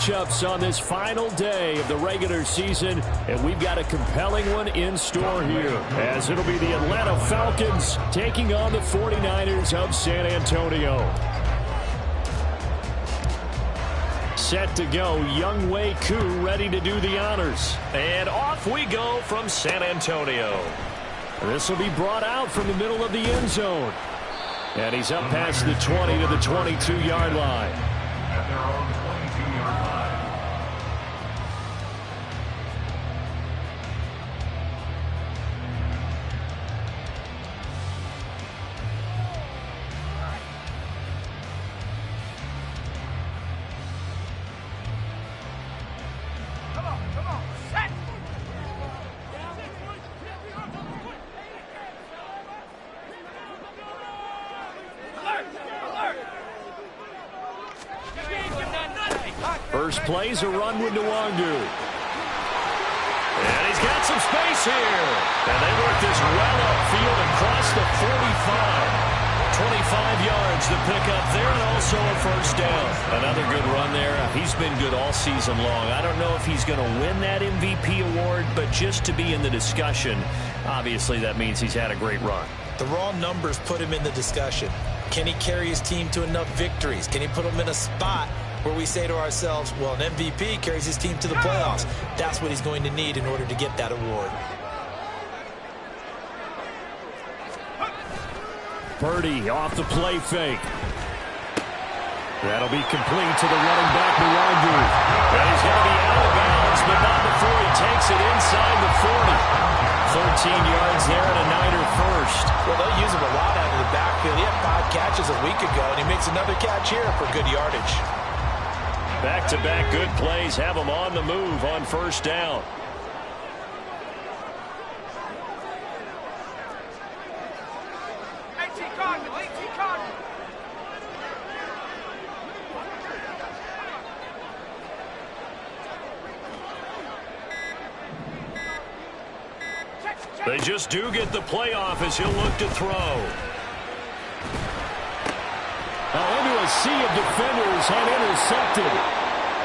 matchups on this final day of the regular season, and we've got a compelling one in store here, as it'll be the Atlanta Falcons taking on the 49ers of San Antonio. Set to go, Younghoe Koo ready to do the honors. And off we go from San Antonio. This will be brought out from the middle of the end zone. And he's up past the 20 to the 22-yard line. At their own 22-yard line. First play's a run with Nwangu. And he's got some space here. And they work this well upfield across the 45. 25 yards to pick up there, and also a first down. Another good run there. He's been good all season long. I don't know if he's going to win that MVP award, but just to be in the discussion, obviously that means he's had a great run. The raw numbers put him in the discussion. Can he carry his team to enough victories? Can he put them in a spot where we say to ourselves, well, an MVP carries his team to the playoffs? That's what he's going to need in order to get that award. Purdy off the play fake. That'll be complete to the running back, Nwangu. And he's going to be out of bounds, but not before he takes it inside the 40. 13 yards there and a Niner first. Well, they'll use him a lot out of the backfield. He had 5 catches a week ago, and he makes another catch here for good yardage. Back-to-back good plays have him on the move on first down. They just do get the playoff as he'll look to throw. Now into a sea of defenders and intercepted.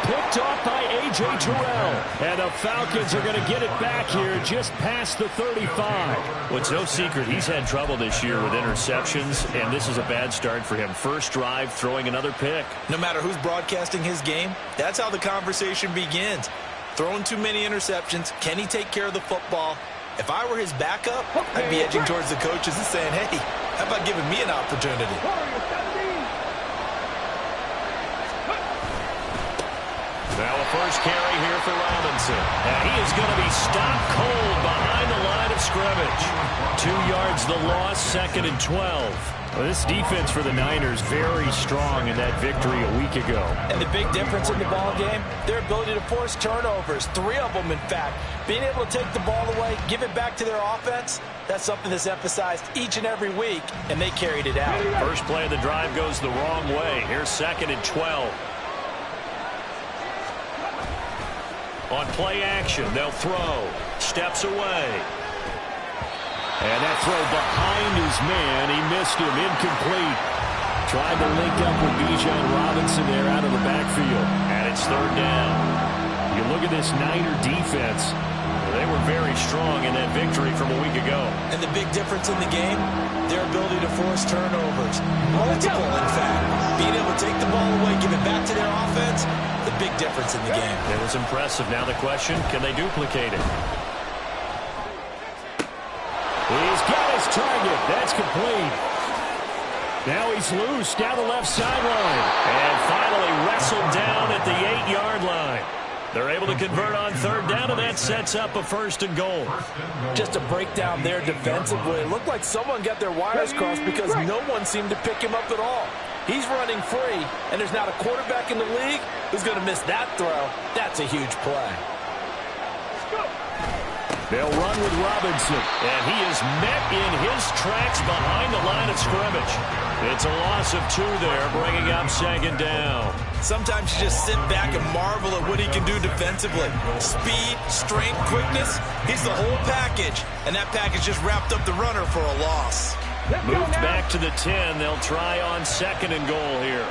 Picked off by A.J. Terrell. And the Falcons are going to get it back here just past the 35. Well, it's no secret he's had trouble this year with interceptions, and this is a bad start for him. First drive, throwing another pick. No matter who's broadcasting his game, that's how the conversation begins. Throwing too many interceptions. Can he take care of the football? If I were his backup, I'd be edging towards the coaches and saying, hey, how about giving me an opportunity? Now a first carry here for Robinson. And he is going to be stopped cold behind the line of scrimmage. 2 yards the loss, 2nd and 12. Well, this defense for the Niners very strong in that victory a week ago. And the big difference in the ball game, their ability to force turnovers, 3 of them in fact. Being able to take the ball away, give it back to their offense, that's something that's emphasized each and every week, and they carried it out. First play of the drive goes the wrong way. Here's 2nd and 12. On play action, they'll throw. Steps away. And that throw behind his man. He missed him. Incomplete. Tried to link up with Bijan Robinson there out of the backfield. And it's 3rd down. You look at this Niner defense. They were very strong in that victory from a week ago. And the big difference in the game, their ability to force turnovers. Multiple, in fact. Being able to take the ball away, give it back to their offense, the big difference in the game. It was impressive. Now the question, can they duplicate it? He's got his target. That's complete. Now he's loose down the left sideline. And finally wrestled down at the 8-yard line. They're able to convert on 3rd down, and that sets up a 1st and goal. Just a breakdown there defensively. It looked like someone got their wires crossed because no one seemed to pick him up at all. He's running free, and there's not a quarterback in the league who's going to miss that throw. That's a huge play. They'll run with Robinson, and he is met in his tracks behind the line of scrimmage. It's a loss of 2 there, bringing up 2nd down. Sometimes you just sit back and marvel at what he can do defensively. Speed, strength, quickness, he's the whole package, and that package just wrapped up the runner for a loss. Moved back to the 10. They'll try on 2nd and goal here.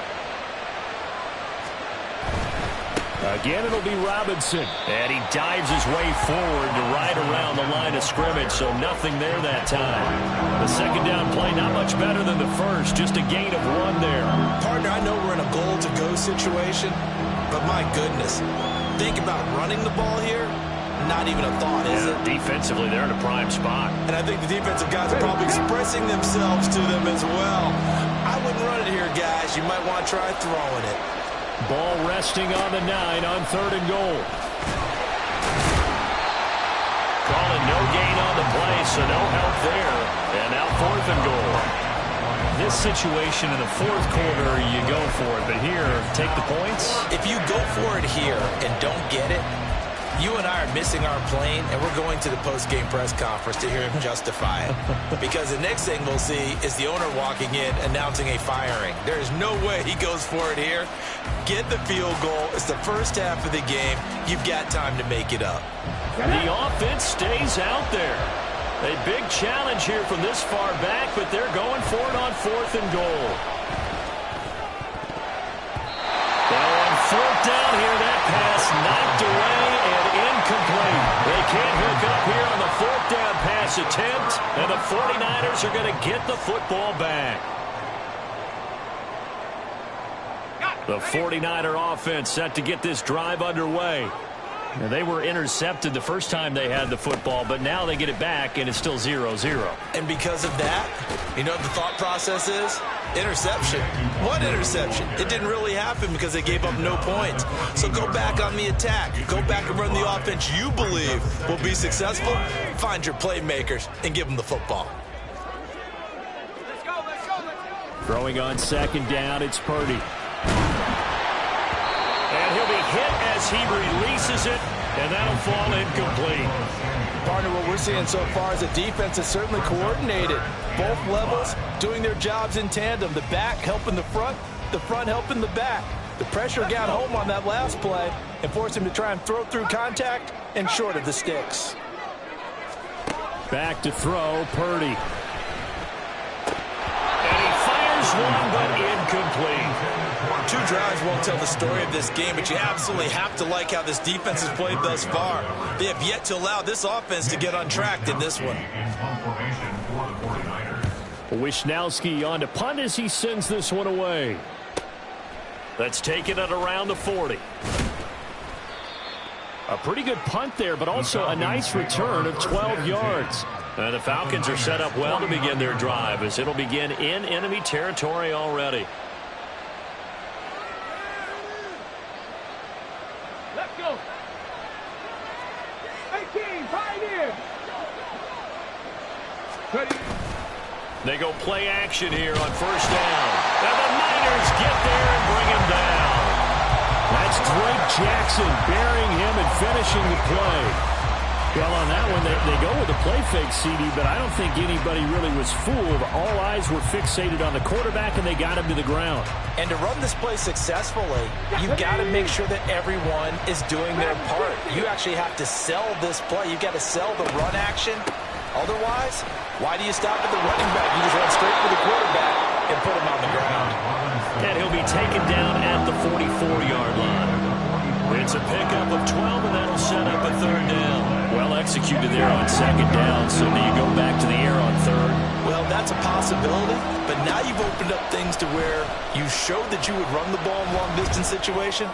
Again, it'll be Robinson. And he dives his way forward to right around the line of scrimmage, so nothing there that time. The second down play, not much better than the first, just a gain of 1 there. Partner, I know we're in a goal-to-go situation, but my goodness, think about running the ball here. Not even a thought, is it? Defensively, they're in a prime spot. And I think the defensive guys are probably expressing themselves to them as well. I wouldn't run it here, guys. You might want to try throwing it. Ball resting on the 9 on 3rd and goal. Calling no gain on the play, so no help there. And now 4th and goal. This situation in the 4th quarter, you go for it. But here, take the points. If you go for it here and don't get it, you and I are missing our plane, and we're going to the post-game press conference to hear him justify it. Because the next thing we'll see is the owner walking in announcing a firing. There is no way he goes for it here. Get the field goal. It's the first half of the game. You've got time to make it up. The offense stays out there. A big challenge here from this far back, but they're going for it on 4th and goal. Now on 4th down here, that pass knocked away and incomplete. They can't hook up here on the 4th down pass attempt, and the 49ers are going to get the football back. The 49er offense set to get this drive underway. Now, they were intercepted the first time they had the football, but now they get it back, and it's still 0-0. And because of that, you know what the thought process is? Interception. What interception? It didn't really happen because they gave up no points. So go back on the attack. Go back and run the offense you believe will be successful. Find your playmakers and give them the football. Throwing on 2nd down, it's Purdy. And he'll be hit as he releases it, and that'll fall incomplete. Partner, what we're seeing so far is the defense is certainly coordinated. Both levels doing their jobs in tandem. The back helping the front helping the back. The pressure got home on that last play and forced him to try and throw through contact and short of the sticks. Back to throw, Purdy. And he fires one, but incomplete. 2 drives won't tell the story of this game, but you absolutely have to like how this defense has played thus far. They have yet to allow this offense to get untracked in this one. Wishnowski on to punt as he sends this one away. Let's take it at around the 40. A pretty good punt there, but also a nice return of 12 yards. And the Falcons are set up well to begin their drive as it'll begin in enemy territory already. They go play action here on 1st down. And the Niners get there and bring him down. That's Drake Jackson burying him and finishing the play. Well, on that one, they go with the play fake, CD, but I don't think anybody really was fooled. All eyes were fixated on the quarterback, and they got him to the ground. And to run this play successfully, you've got to make sure that everyone is doing their part. You actually have to sell this play. You've got to sell the run action. Otherwise, why do you stop at the running back? You just run straight for the quarterback and put him on the ground. And he'll be taken down at the 44-yard line. It's a pickup of 12, and that'll set up a 3rd down. Well executed there on 2nd down, so do you go back to the air on 3rd? Well, that's a possibility, but now you've opened up things to where you showed that you would run the ball in long-distance situation.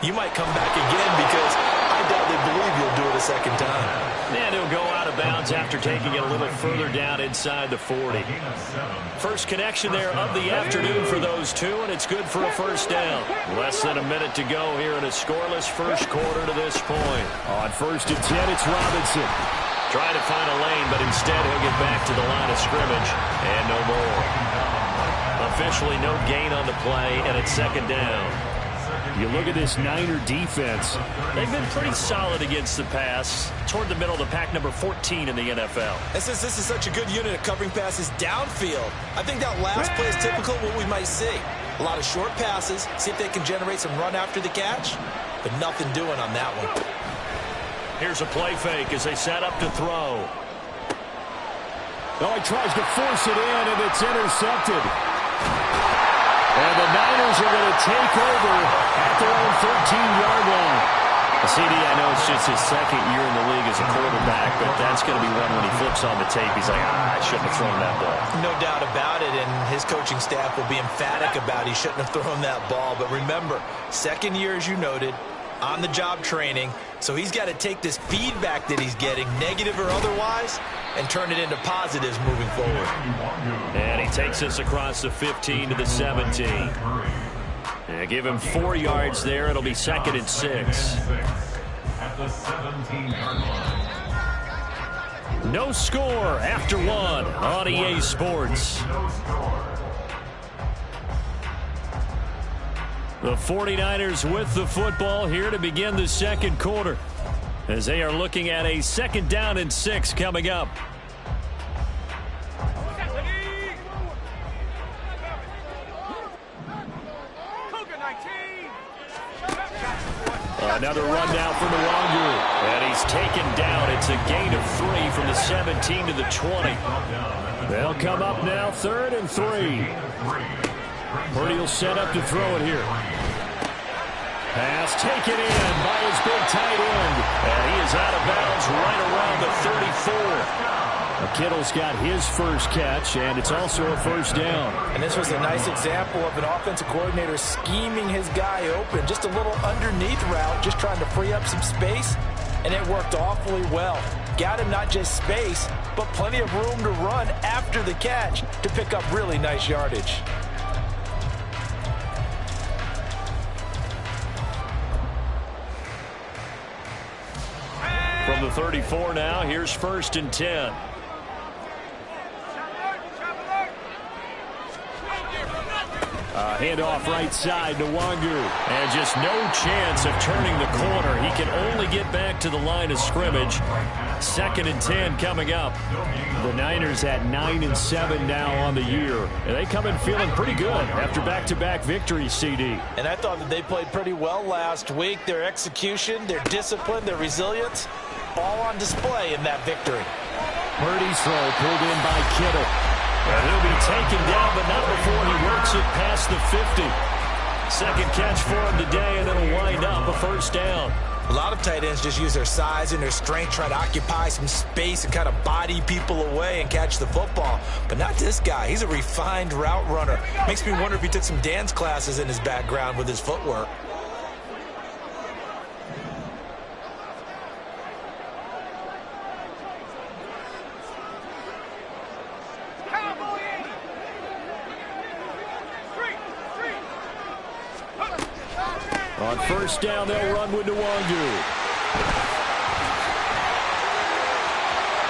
You might come back again because I doubt they believe you'll do it a 2nd time. And he'll go out of bounds after taking it a little further down inside the 40. First connection there of the afternoon for those two, and it's good for a 1st down. Less than a minute to go here in a scoreless first quarter to this point. On 1st and 10, it's Robinson. Trying to find a lane, but instead he'll get back to the line of scrimmage, and no more. Officially no gain on the play, and it's 2nd down. You look at this Niner defense. They've been pretty solid against the pass. Toward the middle of the pack, number 14 in the NFL. And since this is such a good unit of covering passes downfield, I think that last play is typical of what we might see. A lot of short passes, see if they can generate some run after the catch, but nothing doing on that one. Here's a play fake as they set up to throw. Oh, he tries to force it in, and it's intercepted. And the Niners are going to take over at their own 13-yard line. CD, I know it's just his second year in the league as a quarterback, but that's going to be one when he flips on the tape. He's like, I shouldn't have thrown that ball. No doubt about it, and his coaching staff will be emphatic about he shouldn't have thrown that ball. But remember, second year, as you noted, on-the-job training, so he's got to take this feedback that he's getting, negative or otherwise, and turn it into positives moving forward. And he takes us across the 15 to the 17. Yeah, give him 4 yards there. It'll be 2nd and 6. At the 17-yard line. No score after 1 on EA Sports. No score. The 49ers with the football here to begin the second quarter, as they are looking at a 2nd down and 6 coming up. Another run now for Nwangu. And he's taken down. It's a gain of 3 from the 17 to the 20. They'll come up now 3rd and 3. Purdy will set up to throw it here. Pass taken in by his big tight end. And he is out of bounds right around the 34. Kittle's got his first catch, and it's also a 1st down. And this was a nice example of an offensive coordinator scheming his guy open. Just a little underneath route, just trying to free up some space, and it worked awfully well. Got him not just space, but plenty of room to run after the catch to pick up really nice yardage. From the 34 now, here's 1st and 10. Handoff right side to Nwangu. And just no chance of turning the corner. He can only get back to the line of scrimmage. 2nd and 10 coming up. The Niners at 9 and 7 now on the year. And they come in feeling pretty good after back-to-back victories, CD. And I thought that they played pretty well last week. Their execution, their discipline, their resilience, all on display in that victory. Purdy's throw pulled in by Kittle. And he'll be taken down, but not before he works it past the 50. 2nd catch for him today, and it'll wind up a 1st down. A lot of tight ends just use their size and their strength, try to occupy some space and kind of body people away and catch the football. But not this guy. He's a refined route runner. Makes me wonder if he took some dance classes in his background with his footwork. On 1st down, they'll run with Nwangu.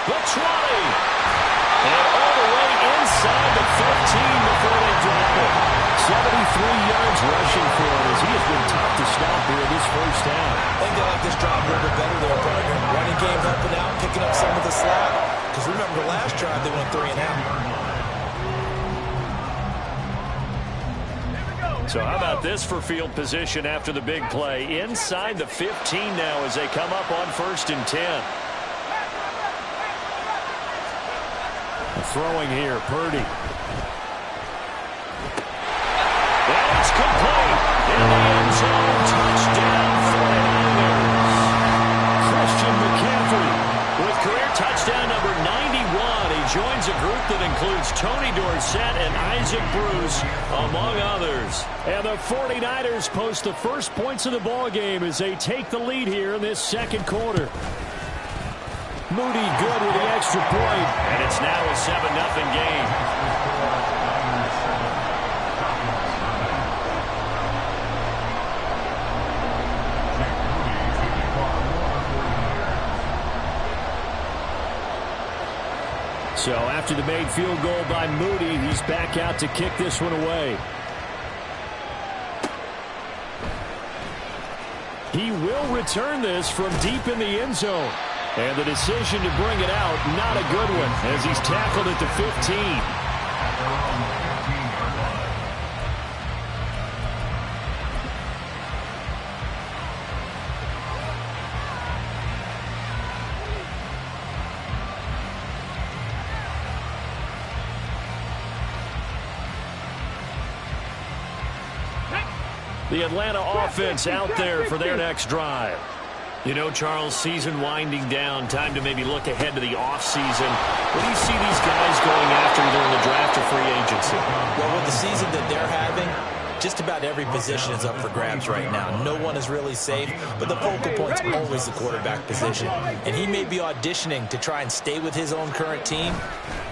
The 20. And all the way inside the 15 before they drop it. 73 yards rushing for him as he has been tough to stop here this 1st down. I think they like this drive a little bit better there, partner. Running game helping out, picking up some of the slack. Because remember, the last drive they went 3 and out. So how about this for field position after the big play? Inside the 15 now as they come up on 1st and 10. Throwing here, Purdy. And it's complete. In the end zone, touchdown 49ers. Christian McCaffrey with career touchdown number 91. He joins a group that includes Tony Dorsett and Isaac Bruce, among others. And the 49ers post the first points of the ball game as they take the lead here in this 2nd quarter. Moody good with the extra point. And it's now a 7-0 game. So after the made field goal by Moody, he's back out to kick this one away. He will return this from deep in the end zone. And the decision to bring it out, not a good one, as he's tackled at the 15. The Atlanta offense out there for their next drive. You know, Charles, season winding down, time to maybe look ahead to the offseason. What do you see these guys going after either in the draft or free agency? Well, with the season that they're having, just about every position is up for grabs right now. No one is really safe, but the focal point's always the quarterback position. And he may be auditioning to try and stay with his own current team.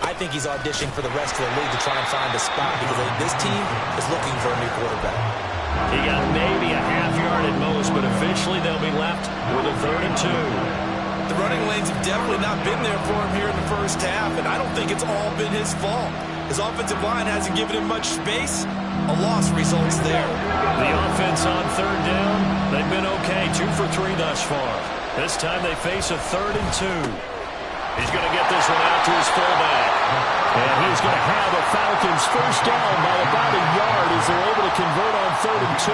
I think he's auditioning for the rest of the league to try and find a spot because I think this team is looking for a new quarterback. He got maybe a half yard at most, but eventually they'll be left with a 3rd and 2. The running lanes have definitely not been there for him here in the first half, and I don't think it's all been his fault. His offensive line hasn't given him much space. A loss results there. The offense on 3rd down, they've been okay, 2 for 3 thus far. This time they face a 3rd and 2. He's going to get this one out to his fullback. And he's going to have a Falcons first down by about a yard as they're able to convert on 3rd and 2.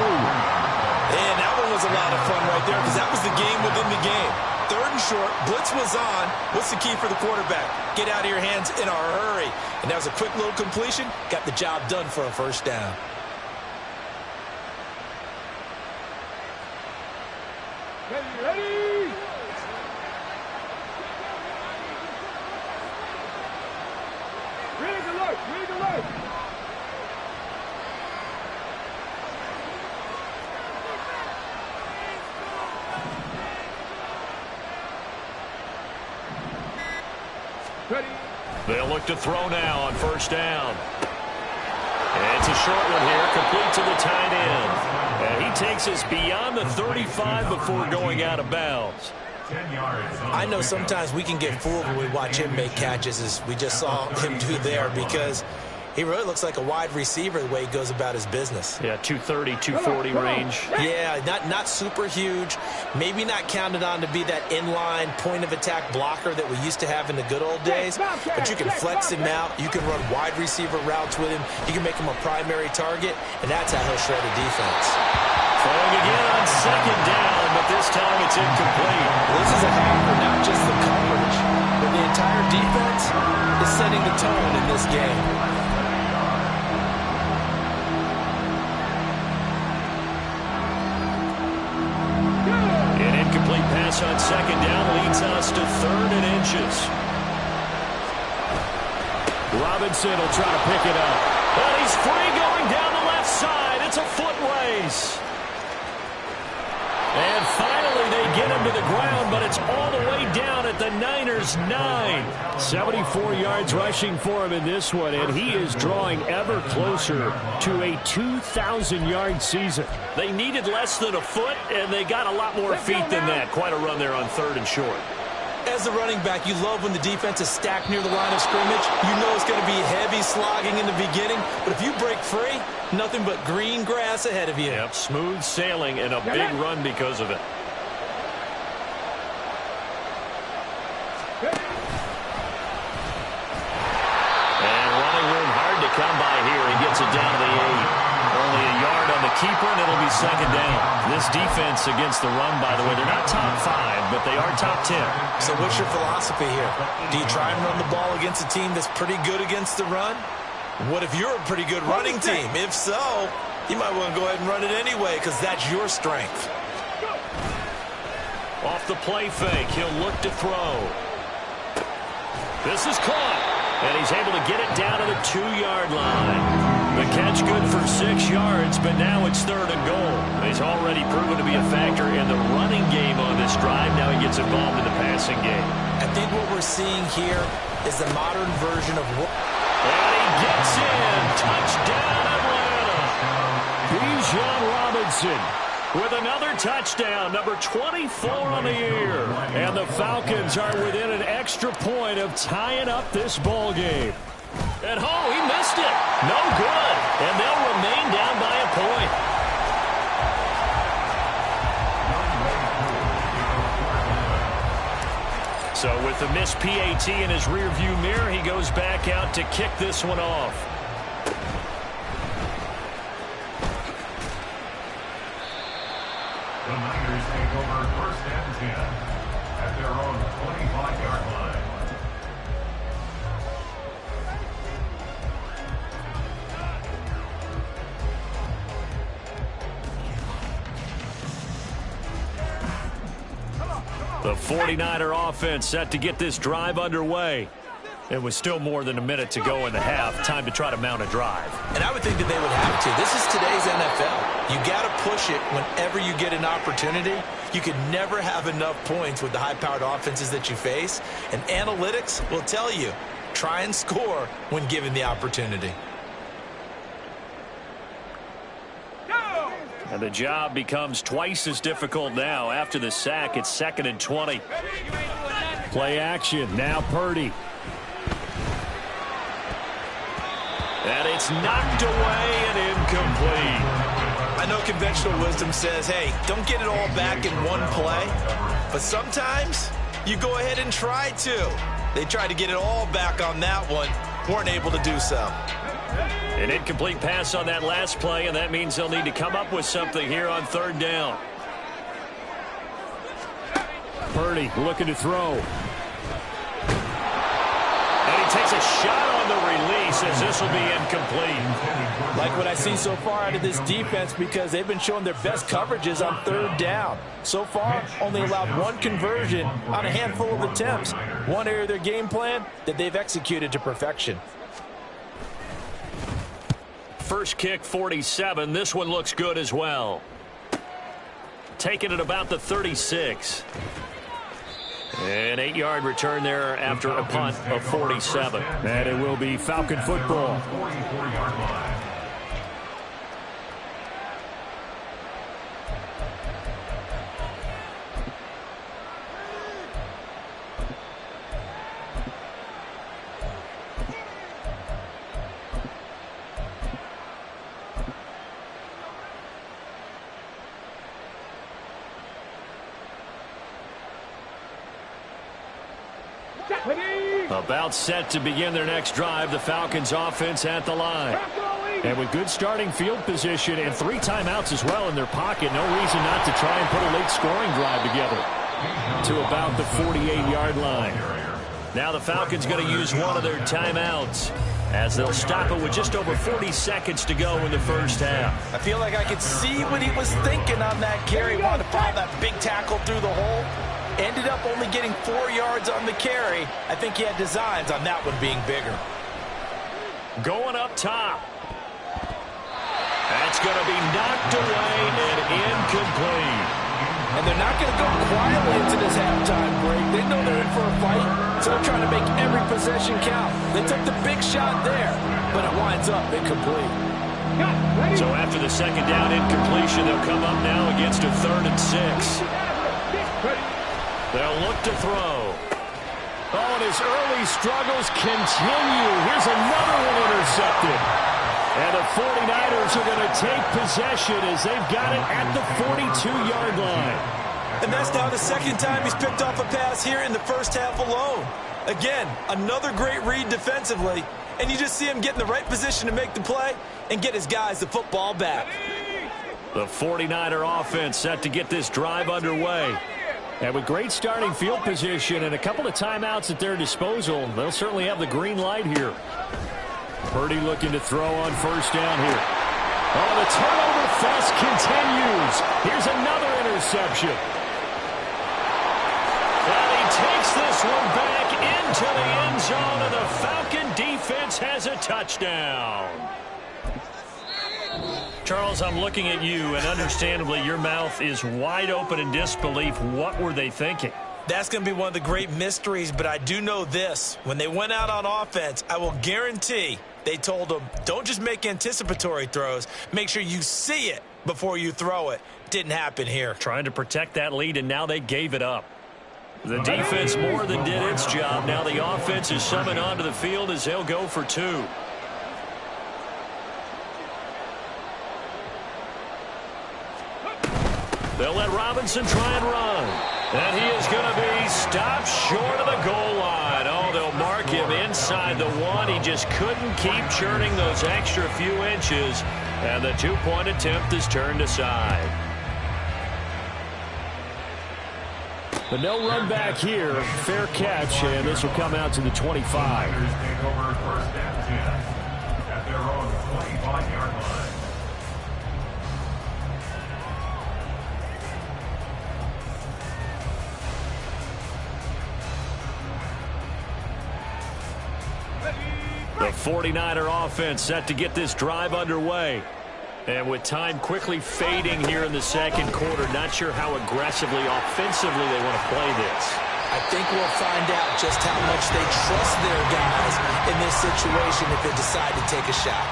And that one was a lot of fun right there because that was the game within the game. 3rd and short, blitz was on. What's the key for the quarterback? Get out of your hands in a hurry. And that was a quick little completion. Got the job done for a first down. Ready? Rig alert! Rig alert! Ready? They'll look to throw now on first down. And it's a short one here, complete to the tight end. And he takes us beyond the 35 before going out of bounds. 10 yards. I know sometimes we can get fooled when we watch him make catches, as we just saw him do there, because he really looks like a wide receiver the way he goes about his business. Yeah, 230, 240 range. Yeah, not super huge. Maybe not counted on to be that inline point-of-attack blocker that we used to have in the good old days. But you can flex him out. You can run wide receiver routes with him. You can make him a primary target, and that's how he'll shred a defense. Throwing again on 2nd down, but this time it's incomplete. This is a half for not just the coverage, but the entire defense is setting the tone in this game. An incomplete pass on 2nd down leads us to 3rd and inches. Robinson will try to pick it up. And he's free going down the left side. It's a foot race. And finally they get him to the ground, but it's all the way down at the Niners' 9. 74 yards rushing for him in this one, and he is drawing ever closer to a 2,000-yard season. They needed less than a foot, and they got a lot more feet than that. Quite a run there on 3rd and short. As a running back, you love when the defense is stacked near the line of scrimmage. You know it's going to be heavy slogging in the beginning, but if you break free, nothing but green grass ahead of you. Yep, smooth sailing and a big run because of it. And running room hard to come by here. He gets it down to the 8. Only a yard on the keeper, and it'll be 2nd down. This defense against the run, by the way, they're not top 5, but they are top 10. So what's your philosophy here? Do you try and run the ball against a team that's pretty good against the run? What if you're a pretty good running team? If so, you might want to go ahead and run it anyway because that's your strength. Off the play fake, he'll look to throw. This is caught, and he's able to get it down to the 2-yard line. The catch good for 6 yards, but now it's 3rd and goal. He's already proven to be a factor in the running game on this drive. Now he gets involved in the passing game. I think what we're seeing here is the modern version of what... And he gets in. Touchdown, Atlanta. Bijan Robinson with another touchdown, number 24 on the year. And the Falcons are within an extra point of tying up this ball game. And he missed it. No good. And they'll remain down by a point. So with the missed PAT in his rearview mirror, he goes back out to kick this one off. The Niners take over 1st and 10 at their own 25-yard line. The 49er offense set to get this drive underway. It was still more than a minute to go in the half. Time to try to mount a drive. And I would think that they would have to. This is today's NFL. You got to push it whenever you get an opportunity. You can never have enough points with the high-powered offenses that you face. And analytics will tell you, try and score when given the opportunity. And the job becomes twice as difficult now. After the sack, it's 2nd and 20. Play action. Now Purdy. And it's knocked away and incomplete. I know conventional wisdom says, hey, don't get it all back in one play. But sometimes you go ahead and try to. They tried to get it all back on that one. Weren't able to do so. An incomplete pass on that last play, and that means they'll need to come up with something here on 3rd down. Purdy looking to throw. And he takes a shot on the release as this will be incomplete. Like what I see so far out of this defense, because they've been showing their best coverages on 3rd down. So far, only allowed one conversion on a handful of attempts. One area of their game plan that they've executed to perfection. First kick, 47. This one looks good as well. Taking it about the 36. An 8-yard return there after a punt of 47. And it will be Falcon football. About set to begin their next drive, the Falcons offense at the line. And with good starting field position and 3 timeouts as well in their pocket, no reason not to try and put a late scoring drive together. To about the 48-yard line. Now the Falcons going to use one of their timeouts as they'll stop it with just over 40 seconds to go in the first half. I feel like I could see what he was thinking on that carry. Wanted to file that big tackle through the hole. Ended up only getting 4 yards on the carry. I think he had designs on that one being bigger. Going up top. That's going to be knocked away and incomplete. And they're not going to go quietly into this halftime break. They know they're in for a fight, so they're trying to make every possession count. They took the big shot there, but it winds up incomplete. So after the 2nd down incompletion, they'll come up now against a 3rd and 6. They'll look to throw. Oh, and his early struggles continue. Here's another one intercepted. And the 49ers are going to take possession as they've got it at the 42-yard line. And that's now the 2nd time he's picked off a pass here in the first half alone. Again, another great read defensively, and you just see him get in the right position to make the play and get his guys the football back. The 49er offense set to get this drive underway. And with great starting field position and a couple of timeouts at their disposal, they'll certainly have the green light here. Purdy looking to throw on 1st down here. Oh, the turnover fest continues. Here's another interception. And he takes this one back into the end zone, and the Falcon defense has a touchdown. Charles, I'm looking at you, and understandably your mouth is wide open in disbelief. What were they thinking? That's going to be one of the great mysteries, but I do know this. When they went out on offense, I will guarantee they told them, don't just make anticipatory throws. Make sure you see it before you throw it. Didn't happen here. Trying to protect that lead, and now they gave it up. The defense more than did its job. Now the offense is summoned onto the field as they'll go for 2. They'll let Robinson try and run. And he is going to be stopped short of the goal line. Oh, they'll mark him inside the 1. He just couldn't keep churning those extra few inches. And the 2-point attempt is turned aside. But no run back here. Fair catch, and this will come out to the 25. Take over 1st and 10 at their own 25-yard line. 49er offense set to get this drive underway. And with time quickly fading here in the second quarter, not sure how aggressively, offensively they want to play this. I think we'll find out just how much they trust their guys in this situation if they decide to take a shot.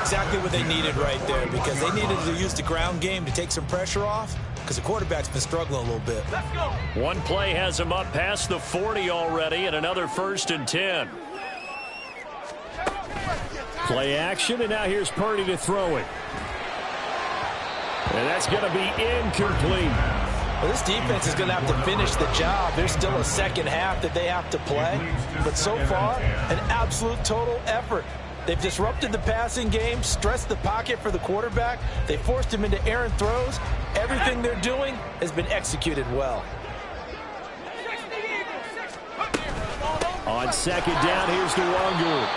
Exactly what they needed right there, because they needed to use the ground game to take some pressure off, because the quarterback's been struggling a little bit. Let's go. One play has them up past the 40 already, and another 1st and 10. Play action, and now here's Purdy to throw it. And that's going to be incomplete. Well, this defense is going to have to finish the job. There's still a second half that they have to play. But so far, an absolute total effort. They've disrupted the passing game, stressed the pocket for the quarterback. They forced him into errant throws. Everything they're doing has been executed well. On 2nd down, here's Nwangwu.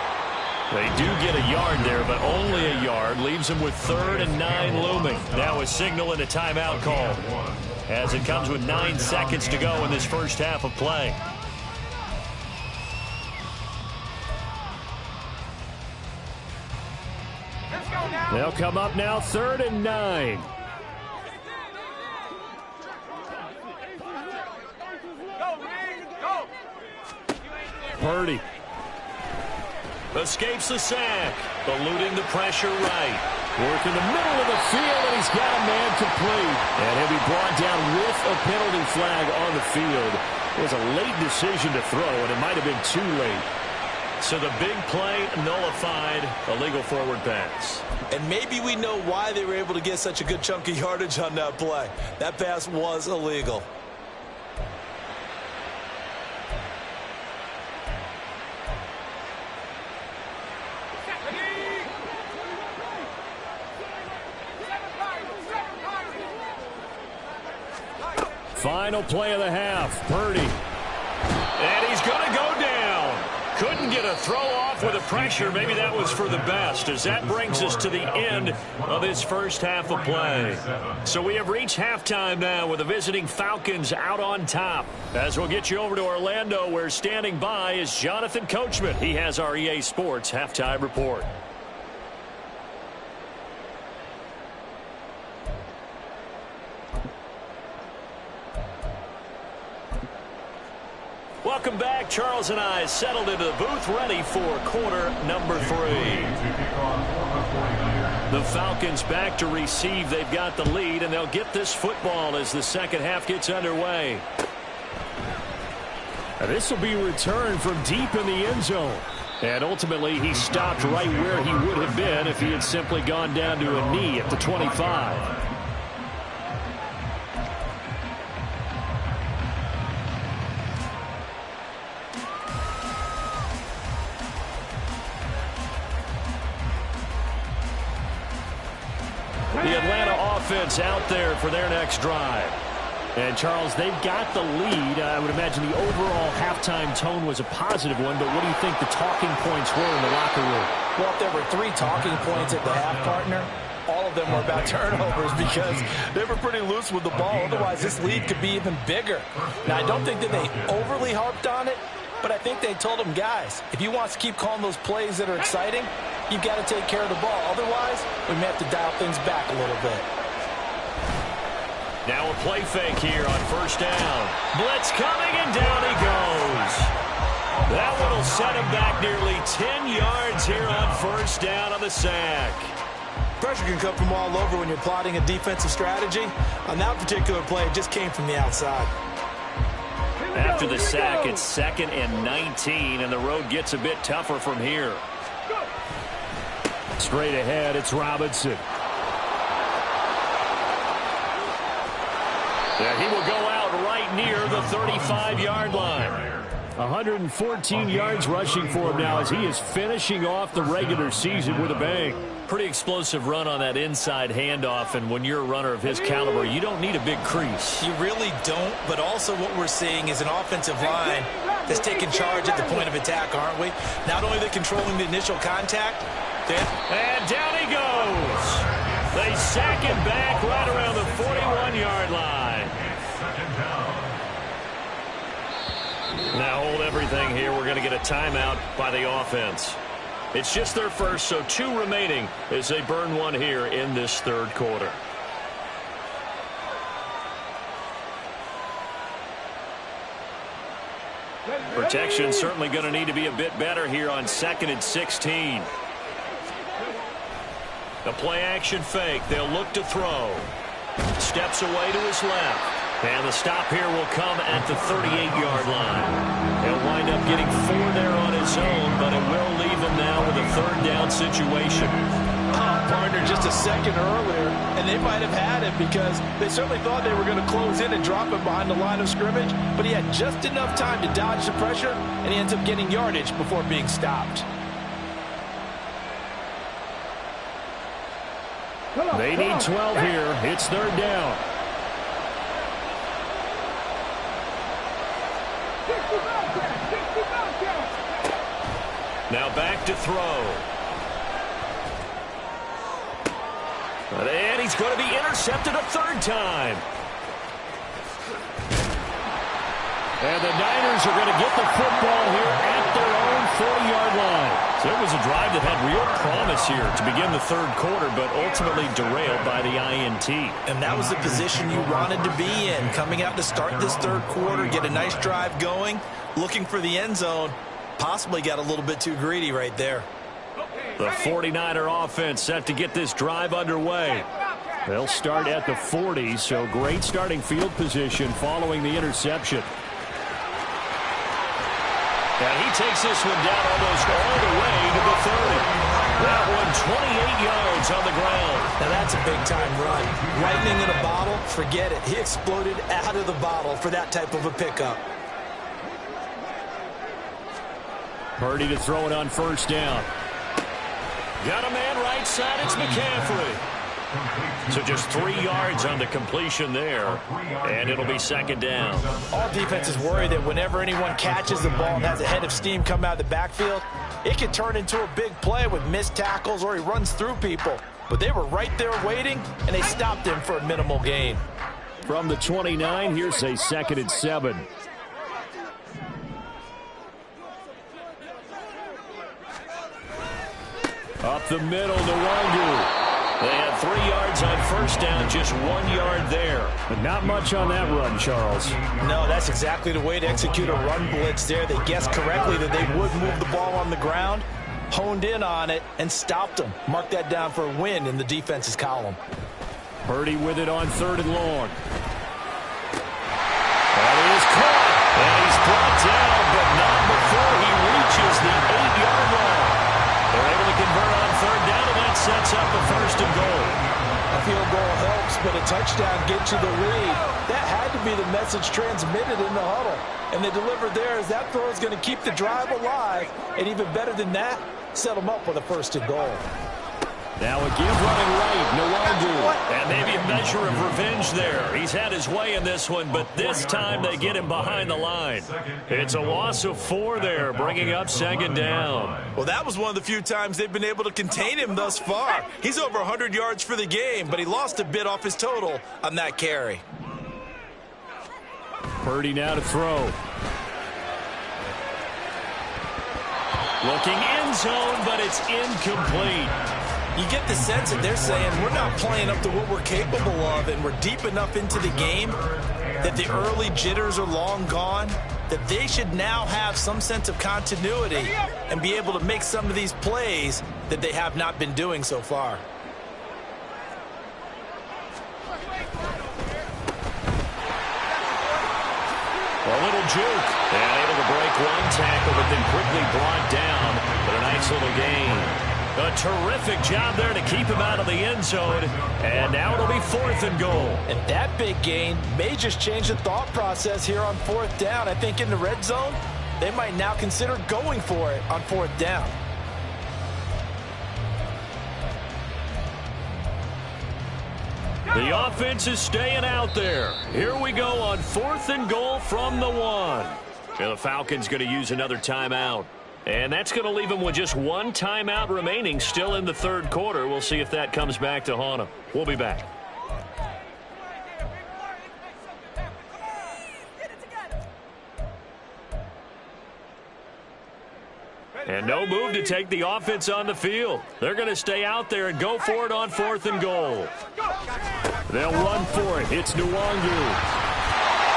They do get a yard there, but only a yard. Leaves them with 3rd and 9 looming. Now a signal and a timeout call, as it comes with 9 seconds to go in this first half of play. They'll come up now 3rd and 9. Purdy escapes the sack, eluding the pressure right. Work in the middle of the field, and he's got a man complete. And he'll be brought down with a penalty flag on the field. It was a late decision to throw, and it might have been too late. So the big play nullified, a legal forward pass. And maybe we know why they were able to get such a good chunk of yardage on that play. That pass was illegal. Final play of the half, Purdy. And he's going to go down. Couldn't get a throw off with the pressure. Maybe that was for the best, as that brings us to the end of this first half of play. So we have reached halftime now with the visiting Falcons out on top. As we'll get you over to Orlando, where standing by is Jonathan Coachman. He has our EA Sports halftime report. Welcome back. Charles and I settled into the booth, ready for quarter number 3. The Falcons back to receive. They've got the lead, and they'll get this football as the second half gets underway. And this will be returned from deep in the end zone. And ultimately, he stopped right where he would have been if he had simply gone down to a knee at the 25. The Atlanta offense out there for their next drive. And, Charles, they've got the lead. I would imagine the overall halftime tone was a positive one, but what do you think the talking points were in the locker room? Well, if there were 3 talking points at the half, partner, all of them were about turnovers because they were pretty loose with the ball. Otherwise, this lead could be even bigger. Now, I don't think that they overly harped on it, but I think they told them, guys, if you want to keep calling those plays that are exciting, you've got to take care of the ball. Otherwise, we may have to dial things back a little bit. Now a play fake here on first down. Blitz coming, and down he goes. That one will set him back nearly 10 yards here on first down on the sack. Pressure can come from all over when you're plotting a defensive strategy. On that particular play, it just came from the outside. After the sack, it's 2nd and 19, and the road gets a bit tougher from here. Straight ahead, it's Robinson. Yeah, he will go out right near the 35-yard line. 114 yards rushing for him now as he is finishing off the regular season with a bang. Pretty explosive run on that inside handoff, and when you're a runner of his caliber, you don't need a big crease. You really don't, but also what we're seeing is an offensive line that's taking charge at the point of attack, aren't we? Not only are they controlling the initial contact, and down he goes. They sack him back right around the 41-yard line. Now hold everything here. We're going to get a timeout by the offense. It's just their first, so 2 remaining as they burn one here in this third quarter. Protection certainly going to need to be a bit better here on 2nd and 16. The play action fake. They'll look to throw. Steps away to his left. And the stop here will come at the 38-yard line. He'll wind up getting 4 there on his own, but it will leave him now with a 3rd down situation. Partner just a second earlier, and they might have had it because they certainly thought they were going to close in and drop him behind the line of scrimmage, but he had just enough time to dodge the pressure, and he ends up getting yardage before being stopped. They need 12 here. It's 3rd down. Now back to throw. And he's going to be intercepted a 3rd time. And the Niners are going to get the football here at their own 40-yard line. So it was a drive that had real promise here to begin the 3rd quarter, but ultimately derailed by the INT. And that was the position you wanted to be in, coming out to start this 3rd quarter, get a nice drive going, looking for the end zone. Possibly got a little bit too greedy right there. The 49er offense set to get this drive underway. They'll start at the 40, so great starting field position following the interception. And he takes this one down almost all the way to the 30. That one 28 yards on the ground. Now that's a big-time run. Lightning in a bottle, forget it. He exploded out of the bottle for that type of a pickup. Purdy to throw it on 1st down. Got a man right side, it's McCaffrey. So just 3 yards on the completion there, and it'll be 2nd down. All defenses worry that whenever anyone catches the ball and has a head of steam come out of the backfield, it can turn into a big play with missed tackles or he runs through people. But they were right there waiting, and they stopped him for a minimal gain. From the 29, here's a 2nd and 7. Up the middle to Wangu. They had 3 yards on 1st down, just 1 yard there. But not much on that run, Charles. No, that's exactly the way to execute a run blitz there. They guessed correctly that they would move the ball on the ground, honed in on it, and stopped them. Mark that down for a win in the defense's column. Purdy with it on 3rd and long. That is caught. And he's brought down, but not before he reaches the 8-yard line. They're able to convert on 3rd down, and that sets up a 1st and goal. A field goal helps, but a touchdown gets you the lead. That had to be the message transmitted in the huddle. And they delivered there as that throw is going to keep the drive alive. And even better than that, set them up with a 1st and goal. Now a give running right, Nwangu. And maybe a measure of revenge there. He's had his way in this one, but this time they get him behind the line. It's a loss of 4 there, bringing up 2nd down. Well, that was one of the few times they've been able to contain him thus far. He's over 100 yards for the game, but he lost a bit off his total on that carry. Purdy now to throw. Looking end zone, but it's incomplete. You get the sense that they're saying we're not playing up to what we're capable of, and we're deep enough into the game that the early jitters are long gone, that they should now have some sense of continuity and be able to make some of these plays that they have not been doing so far. A little juke. And able to break one tackle, but then quickly brought down. But a nice little gain. A terrific job there to keep him out of the end zone. And now it'll be 4th and goal. And that big gain may just change the thought process here on 4th down. I think in the red zone, they might now consider going for it on 4th down. The offense is staying out there. Here we go on 4th and goal from the 1. And the Falcons going to use another timeout. And that's going to leave them with just 1 timeout remaining still in the 3rd quarter. We'll see if that comes back to haunt them. We'll be back. And no move to take the offense on the field. They're going to stay out there and go for it on 4th and goal. They'll run for it. It's Nwangu.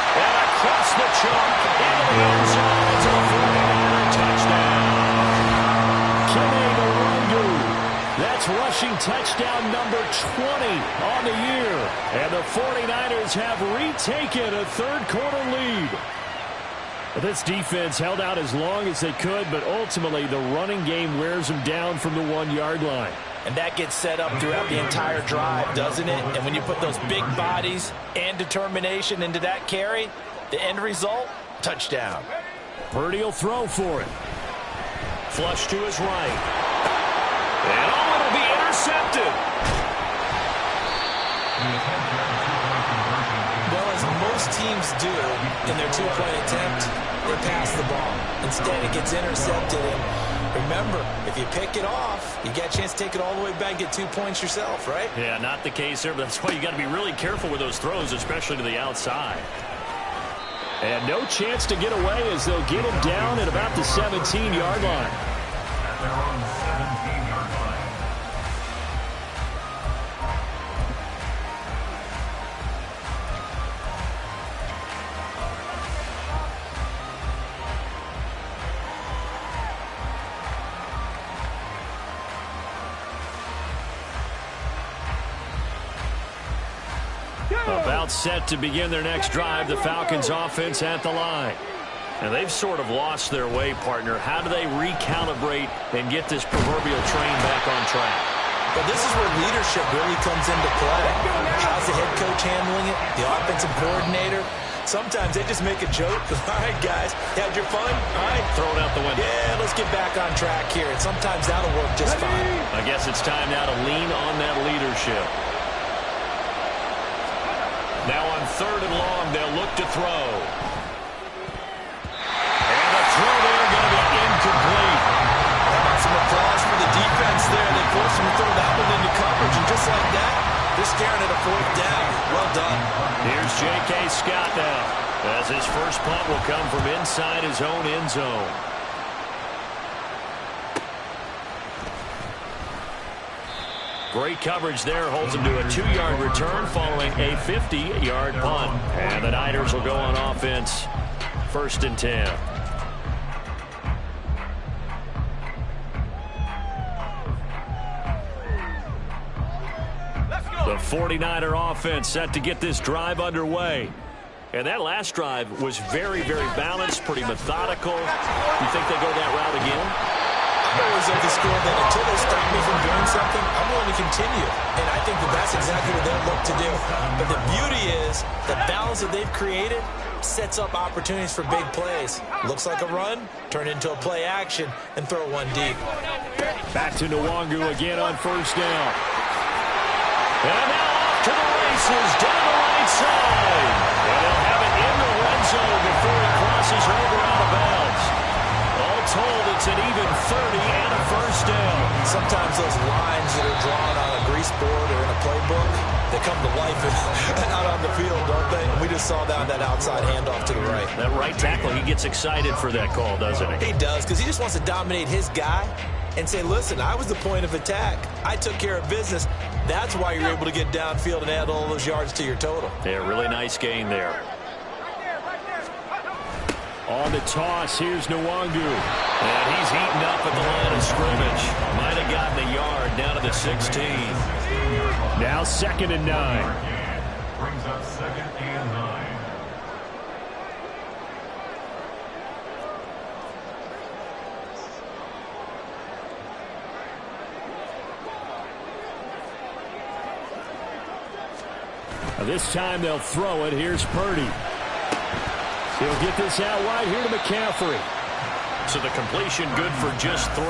And across the chalk into the end zone. It's a 49er touchdown. Kene Nwangu. That's rushing touchdown number 20 on the year. And the 49ers have retaken a third-quarter lead. This defense held out as long as they could, but ultimately the running game wears them down from the 1-yard line. And that gets set up throughout the entire drive, doesn't it? And when you put those big bodies and determination into that carry, the end result, touchdown. Purdy will throw for it. Flush to his right. And it'll be intercepted. Well, as most teams do in their two-point attempt, they pass the ball. Instead, it gets intercepted. And remember, if you pick it off, you get a chance to take it all the way back and get 2 points yourself, right? Yeah, not the case there, but that's why you got to be really careful with those throws, especially to the outside. And no chance to get away as they'll get him down at about the 17-yard line. At their own 17-yard line. About set to begin their next drive, the Falcons offense at the line. And they've sort of lost their way, partner. How do they recalibrate and get this proverbial train back on track? But this is where leadership really comes into play. How's the head coach handling it? The offensive coordinator? Sometimes they just make a joke. All right, guys, had your fun? All right. Throw it out the window. Yeah, let's get back on track here. And sometimes that'll work just fine. I guess it's time now to lean on that leadership. Now on 3rd and long, they'll look to throw. And the throw there going to be incomplete. Some applause for the defense there. They forced him to throw that one into coverage. And just like that, they're staring at a 4th down. Well done. Here's J.K. Scott now, as his first punt will come from inside his own end zone. Great coverage there, holds him to a 2-yard return following a 50-yard punt. And the Niners will go on offense, 1st and 10. The 49er offense set to get this drive underway. And that last drive was very, very balanced, pretty methodical. You think they go that route again? I'm always of the score that until they stop me from doing something, I'm willing to continue. And I think that that's exactly what they'll look to do. But the beauty is the balance that they've created sets up opportunities for big plays. Looks like a run, turn into a play action, and throw one deep. Back to Nwangu again on 1st down. And now off to the races, down the right side. And they'll have it in the red zone before he crosses over out of bounds. All told, it's an even 30 and a 1st down. Sometimes those lines that are drawn on a grease board or in a playbook, they come to life out on the field, don't they? And we just saw that outside handoff to the right. That right tackle, he gets excited for that call, doesn't he? He does, because he just wants to dominate his guy and say, listen, I was the point of attack. I took care of business. That's why you're able to get downfield and add all those yards to your total. Yeah, really nice gain there. On the toss, here's Nwangu. And he's eaten up at the line of scrimmage. Might have gotten a yard down to the 16. Now 2nd and 9. Brings up 2nd and 9. This time they'll throw it. Here's Purdy. He'll get this out wide here to McCaffrey. So the completion good for just 3.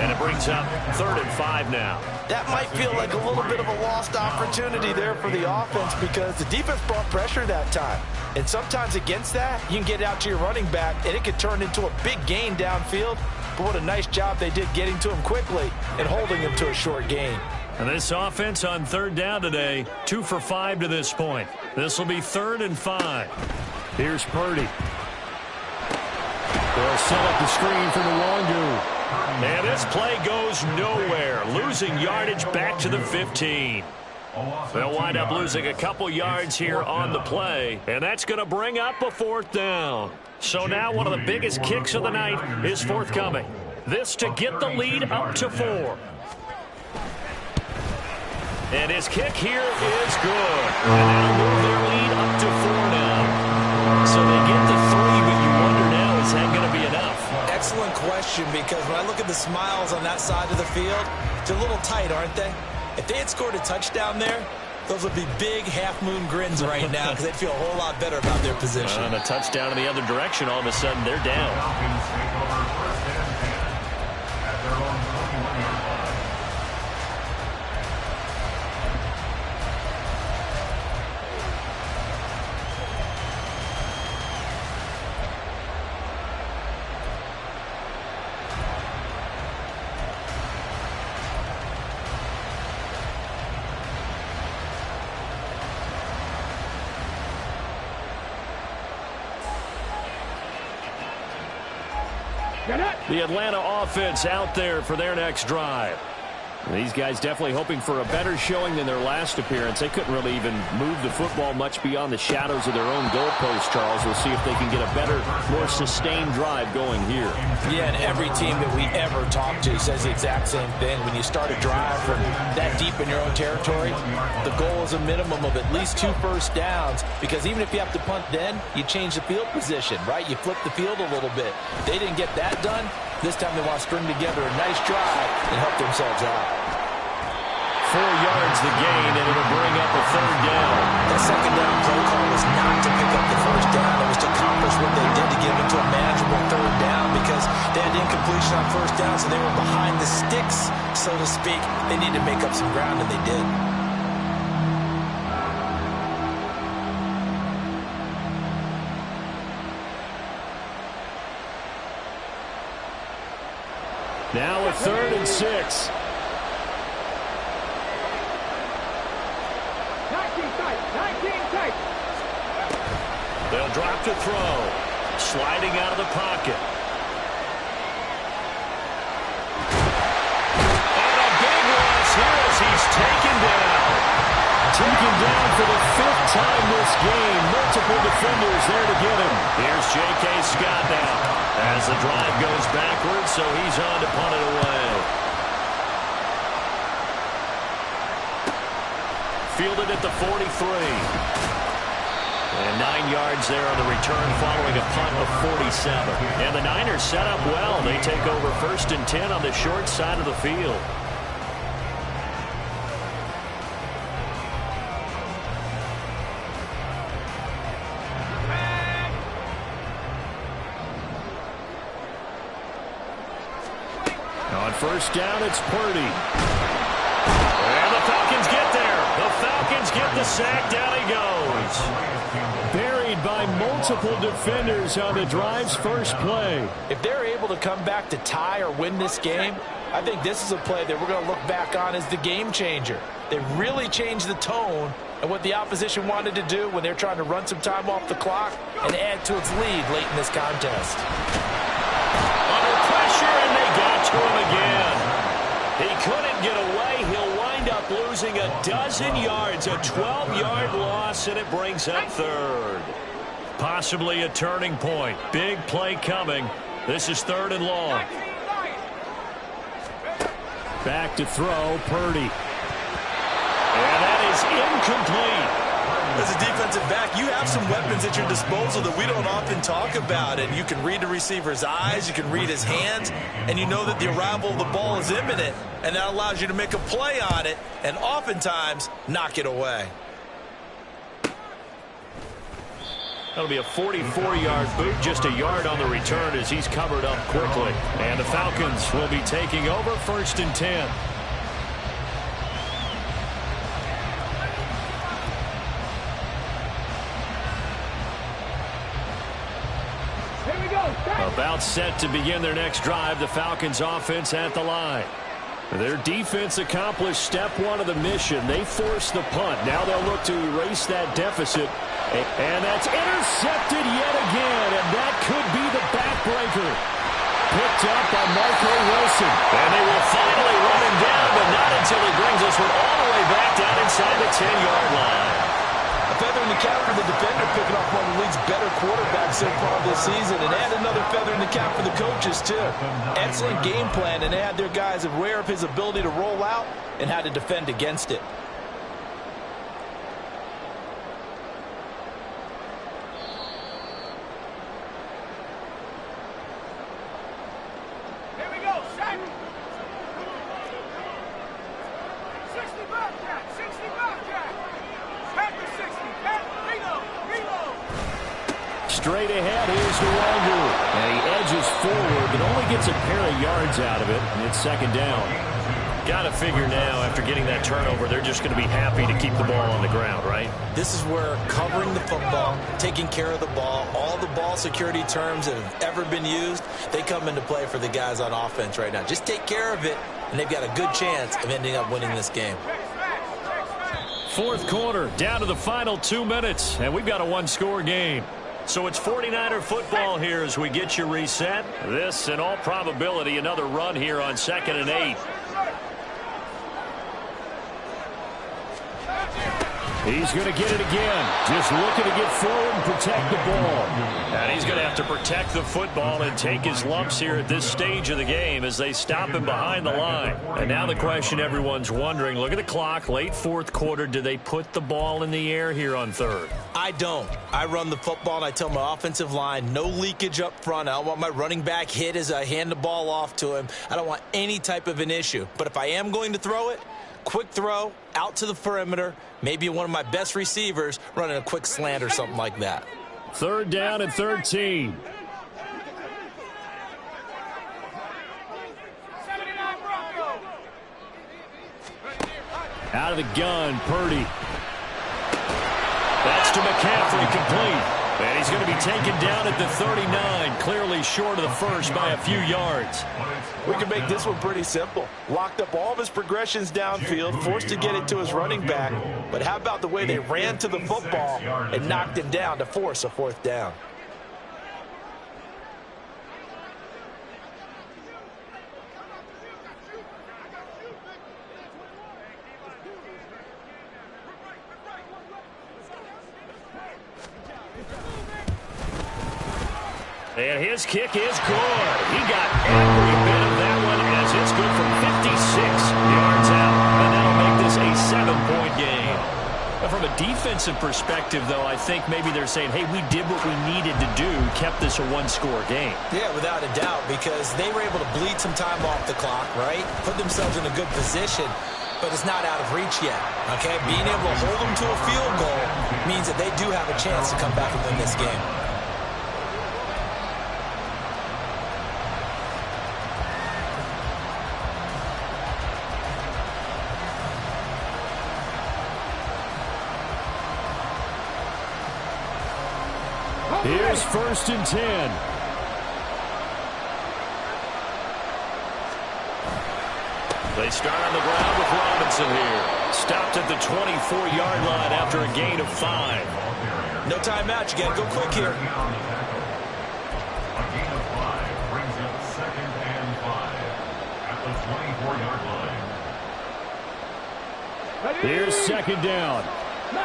And it brings up 3rd and 5 now. That might feel like a little bit of a lost opportunity there for the offense because the defense brought pressure that time. And sometimes against that, you can get out to your running back, and it could turn into a big gain downfield. But what a nice job they did getting to him quickly and holding him to a short gain. And this offense on 3rd down today, 2 for 5 to this point. This will be 3rd and 5. Here's Purdy. They'll set up the screen for Nwangwu. And this play goes nowhere. Losing yardage back to the 15. They'll wind up losing a couple yards here on the play, and that's going to bring up a 4th down. So now one of the biggest kicks of the night is forthcoming. This to get the lead up to 4. And his kick here is good. And that'll move their lead up to 4 now. So they get to 3, but you wonder now, is that going to be enough? Excellent question, because when I look at the smiles on that side of the field, they're a little tight, aren't they? If they had scored a touchdown there, those would be big half-moon grins right now because they'd feel a whole lot better about their position. And a touchdown in the other direction, all of a sudden they're down. Falcons take over 1st and 10 at their own 21-yard line. The Atlanta offense out there for their next drive. These guys definitely hoping for a better showing than their last appearance. They couldn't really even move the football much beyond the shadows of their own goalpost, Charles. We'll see if they can get a better, more sustained drive going here. Yeah, and every team that we ever talk to says the exact same thing. When you start a drive from that deep in your own territory, the goal is a minimum of at least 2 first downs, because even if you have to punt then, you change the field position, right? You flip the field a little bit. They didn't get that done. This time they want to string together a nice drive and help themselves out. 4 yards the gain, and it'll bring up a 3rd down. That 2nd down play call was not to pick up the 1st down. It was to accomplish what they did to get into a manageable 3rd down, because they had incompletion on 1st down, so they were behind the sticks, so to speak. They needed to make up some ground, and they did. Now a 3rd and 6. They'll drop to throw. Sliding out of the pocket. And a big loss here as he's taken down. Taken down for the 5th time this game. Multiple defenders there to get him. Here's J.K. Scott now as the drive goes backwards, so he's on to punt it away. Fielded at the 43. And 9 yards there on the return following a punt of 47. And the Niners set up well. They take over 1st and 10 on the short side of the field. On 1st down, it's Purdy. And the Falcons get there. The Falcons get the sack. Down he goes. Buried by multiple defenders on the drive's first play. If they're able to come back to tie or win this game, I think this is a play that we're going to look back on as the game changer. They really changed the tone and what the opposition wanted to do when they're trying to run some time off the clock and add to its lead late in this contest. Under pressure, and they got to him again. He couldn't get away. He'll wind up losing a dozen yards, a 12-yard loss, and it brings up 3rd. Possibly a turning point. Big play coming. This is 3rd and long. Back to throw, Purdy. And that is incomplete. As a defensive back, you have some weapons at your disposal that we don't often talk about. And you can read the receiver's eyes, you can read his hands, and you know that the arrival of the ball is imminent. And that allows you to make a play on it and oftentimes knock it away. That'll be a 44-yard boot, just a yard on the return as he's covered up quickly. And the Falcons will be taking over 1st and 10. About set to begin their next drive, the Falcons offense at the line. Their defense accomplished step 1 of the mission. They forced the punt. Now they'll look to erase that deficit. And that's intercepted yet again. And that could be the backbreaker Baker. Picked up by Marco Wilson. And they will finally run him down, but not until he brings this one all the way back down inside the 10-yard line. A feather in the cap for the defender, picking off one of the league's better quarterbacks so far this season, and add another feather in the cap for the coaches, too. Excellent game plan, and they had their guys aware of his ability to roll out and how to defend against it. Here we go, set. 60 Bobcat, 60 Bobcat. Back to 60, back, reload. Straight ahead, here's Nwogu. And he edges forward, but only gets a pair of yards out of it, and it's second down. Got to figure now, after getting that turnover, they're just going to be happy to keep the ball on the ground, right? This is where covering the football, taking care of the ball, all the ball security terms that have ever been used, they come into play for the guys on offense right now. Just take care of it, and they've got a good chance of ending up winning this game. Fourth quarter, down to the final 2 minutes, and we've got a one-score game. So it's 49er football here as we get you reset. This, in all probability, another run here on 2nd and 8. He's going to get it again. Just looking to get forward and protect the ball. And he's going to have to protect the football and take his lumps here at this stage of the game as they stop him behind the line. And now the question everyone's wondering, look at the clock, late fourth quarter, do they put the ball in the air here on third? I don't. I run the football, and I tell my offensive line, no leakage up front. I don't want my running back hit as I hand the ball off to him. I don't want any type of an issue. But if I am going to throw it, quick throw, out to the perimeter, maybe one of my best receivers running a quick slant or something like that. Third down and 13. 79 Bronco. Out of the gun, Purdy. That's to McCaffrey, complete. And he's going to be taken down at the 39, clearly short of the first by a few yards. We can make this one pretty simple. Locked up all of his progressions downfield, forced to get it to his running back. But how about the way they ran to the football and knocked him down to force a fourth down? And his kick is good. He got every bit of that one as it's good from 56 yards out. And that'll make this a 7-point game. But from a defensive perspective, though, I think maybe they're saying, hey, we did what we needed to do, kept this a one-score game. Yeah, without a doubt, because they were able to bleed some time off the clock, right? Put themselves in a good position, but it's not out of reach yet, okay? Being able to hold them to a field goal means that they do have a chance to come back and win this game. Here's 1st and 10. They start on the ground with Robinson here. Stopped at the 24-yard line after a gain of 5. No timeout. You got to go quick here. A gain of 5 brings up 2nd and 5 at the 24-yard line. Here's 2nd down. 19.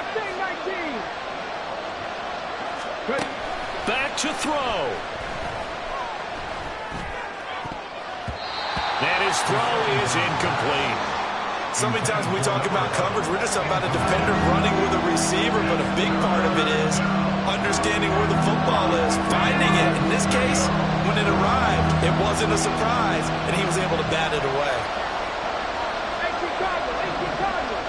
Ready. Back to throw. And his throw is incomplete. So many times when we talk about coverage, we're just talking about a defender running with a receiver, but a big part of it is understanding where the football is, finding it. In this case, when it arrived, it wasn't a surprise, and he was able to bat it away. 18 Cardinal.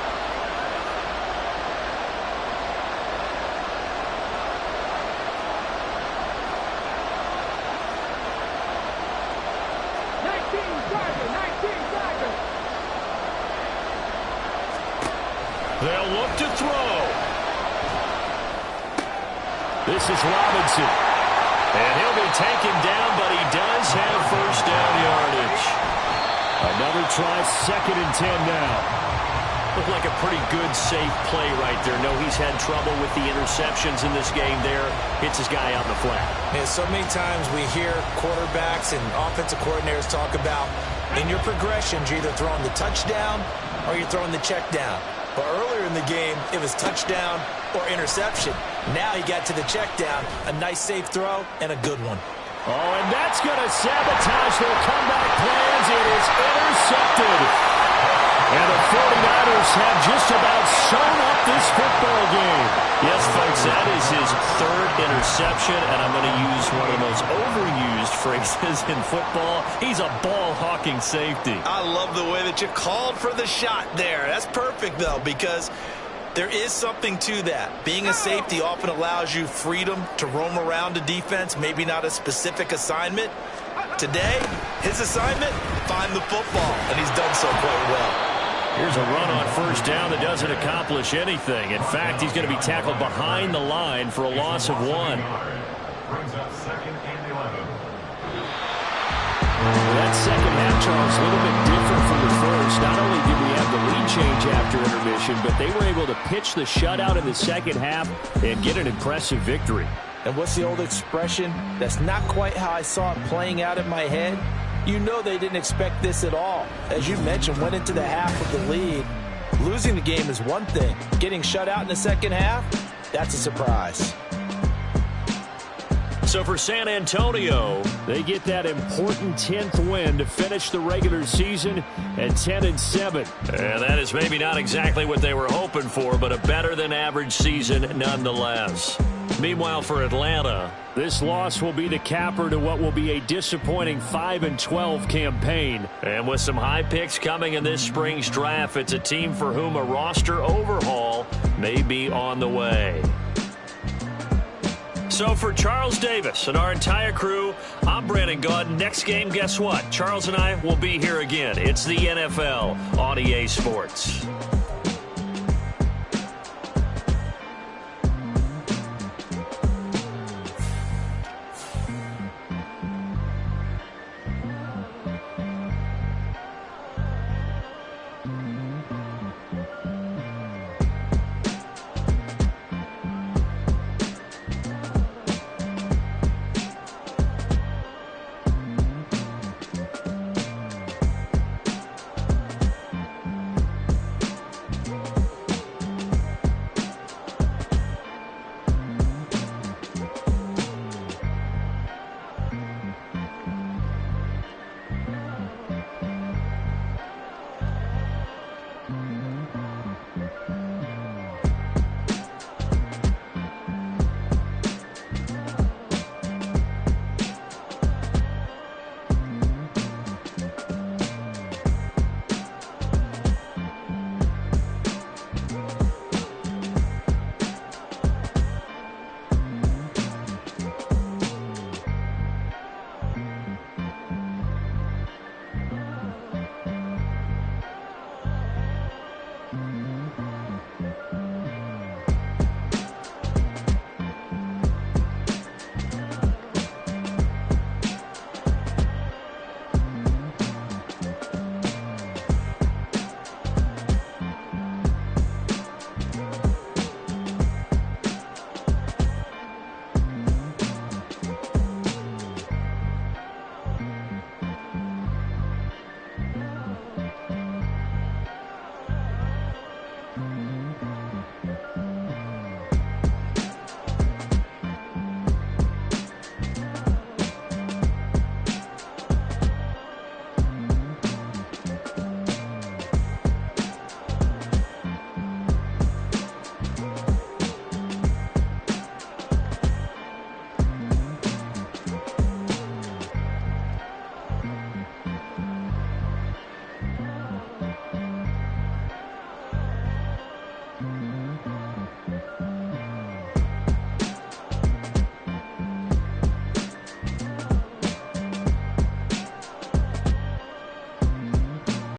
They'll look to throw. This is Robinson. And he'll be taken down, but he does have first down yardage. Another try, 2nd and 10 now. looked like a pretty good, safe play right there. No, he's had trouble with the interceptions in this game there. Hits his guy out in the flat. Yeah, so many times we hear quarterbacks and offensive coordinators talk about in your progressions, you're either throwing the touchdown or you're throwing the check down. But earlier in the game, it was touchdown or interception. Now he got to the check down, a nice safe throw, and a good one. Oh, and that's going to sabotage their comeback plans. It is intercepted. And the 49ers have just about sewn up this football game. Yes, folks, that is his third interception, and I'm going to use one of the most overused phrases in football. He's a ball-hawking safety. I love the way that you called for the shot there. That's perfect, though, because there is something to that. Being a safety often allows you freedom to roam around a defense, maybe not a specific assignment. Today, his assignment, find the football, and he's done so quite well. Here's a run on first down that doesn't accomplish anything. In fact, he's going to be tackled behind the line for a loss of 1. Brings up 2nd and 11. That second half, Charles, a little bit different from the first. Not only did we have the lead change after intermission, but they were able to pitch the shutout in the second half and get an impressive victory. And what's the old expression? That's not quite how I saw it playing out in my head. You know they didn't expect this at all. As you mentioned, went into the half with the lead. Losing the game is one thing. Getting shut out in the second half, that's a surprise. So for San Antonio, they get that important 10th win to finish the regular season at 10-7. And that is maybe not exactly what they were hoping for, but a better-than-average season nonetheless. Meanwhile, for Atlanta, this loss will be the capper to what will be a disappointing 5-12 campaign. And with some high picks coming in this spring's draft, it's a team for whom a roster overhaul may be on the way. So for Charles Davis and our entire crew, I'm Brandon Gaudin. Next game, guess what? Charles and I will be here again. It's the NFL on EA Sports.